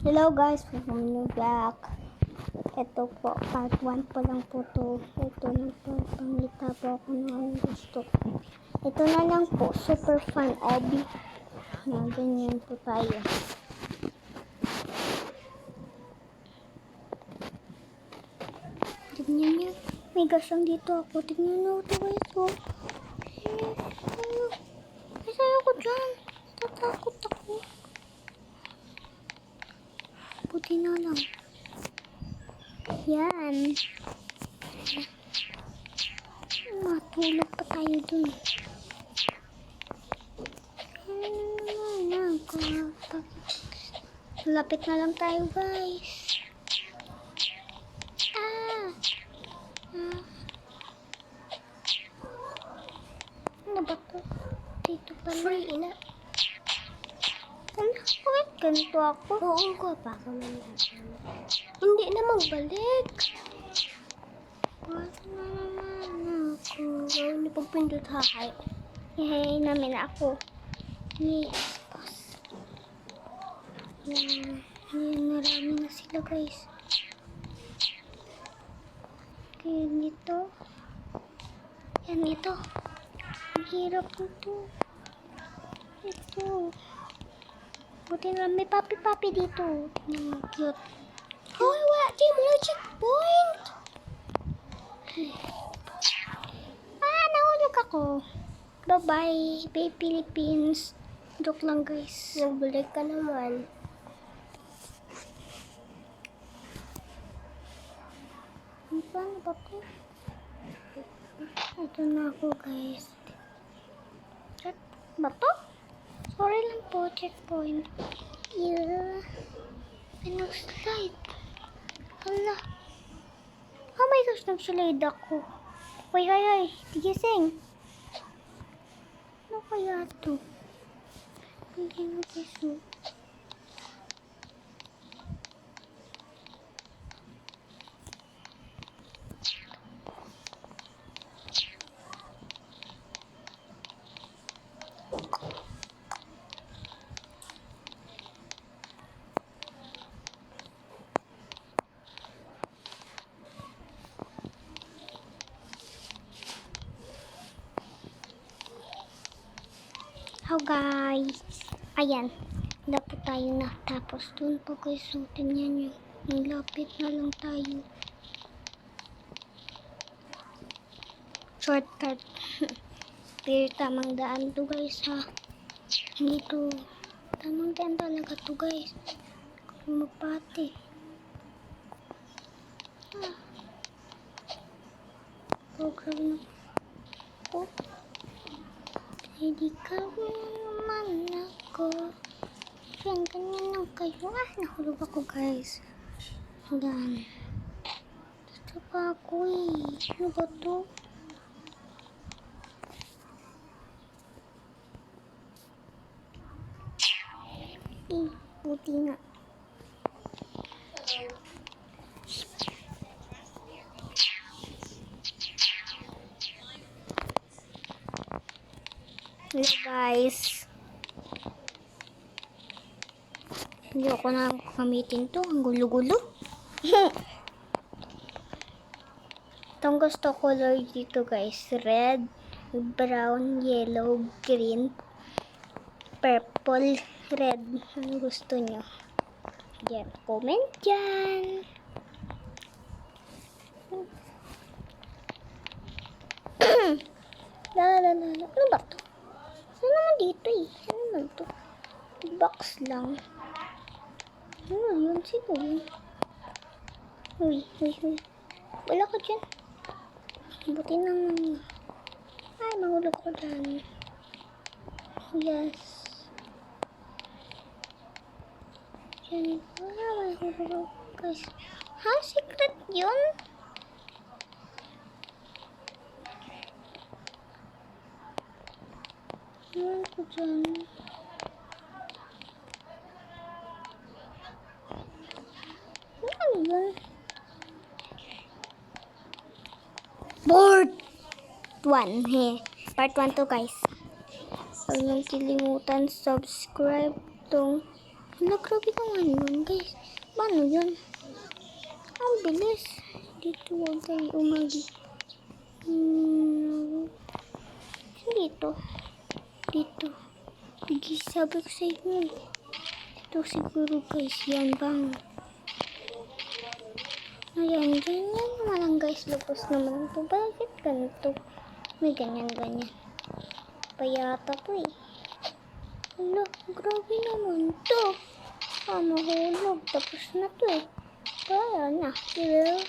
Hello guys, welcome to vlog. Ito po, part 1 po lang po to. Ito na po, pangita po ako ng gusto. Ito na lang po, super fun Abby. Na ganyan po tayo. Tignan niyo, may gasang dito ako. Tignan niyo ito guys. Oh. Kasi ako dyan. Natatakot ako. Buti na lang. Yan. Matulog pa tayo dun. Lapit na lang tayo guys. Ano ba to? Dito pala. Free na. Ano? Bakit ganito ako? Oo ko pa ako Hindi na magbalik. Wala na naman ako. Hindi pagpindot hahay. Yay namin ako. Yes, boss. Yan, marami na sila guys. Okay, nito. Yan, ito. Ang hirap nito. Ito. Buti na may papi-papi dito. Yan, cute. Hoy, wala di mo na checkpoint. Nahulog ako. Bye-bye, Bay Philippines. Joke lang guys. Nagbalik ka naman. Paano ba to? Ito na ako guys. Check ba to? Sorry lang po, checkpoint. Yeah. Pinag-slide. Hala. Oh my gosh, nag-slide ako. Hoy. Tigising. Ano kaya to? Bigyan mo piso. How guys? Ayan. Wala po tayo na. Tapos dun po guys. So, tingnan nyo. Ang lapit na lang tayo. Shortcut. Pero tamang daan to guys ha. Dito. Tamang daan talaga to guys. Kung magpati. Program na. Oh. Hindi ka naman ako. Yan, ganyan lang kayo. Nahulog ako guys. Yan. Dito pa ako eh. Ano ba to? Buti nga. Hello guys. Hindi ako na gamitin to. Ang gulo-gulo. Itong gusto color dito guys. Red, brown, yellow, green, purple, red. Ano gusto nyo? Yan. Comment dyan. Ano ba to? Ano naman dito eh? Ano naman to? Box lang. Ano yun? Sino yun? Uy. Wala ka dyan. Buti naman. Ay, mahulog ko dyan. Yes. Yan. Mahulog guys. Ha? Secret yun? Ano ko dyan? Ano yun? Part 1. Part 1 to guys. Huwag niyong kilimutan subscribe tong Hala, grabe naman yun, guys. Paano yun? Ang bilis. Dito huwag tayo umagi. Dito. Dito. Guys, sabi ko sa inyo. Dito siguro, guys. Yan bang. Ayan, ganyan naman lang, guys. Lupos naman ito. Bakit ganito? May ganyan-ganyan. Payata to eh. Hala, grabe naman to. Mahulog. Tapos na to eh. Kaya na. Diba?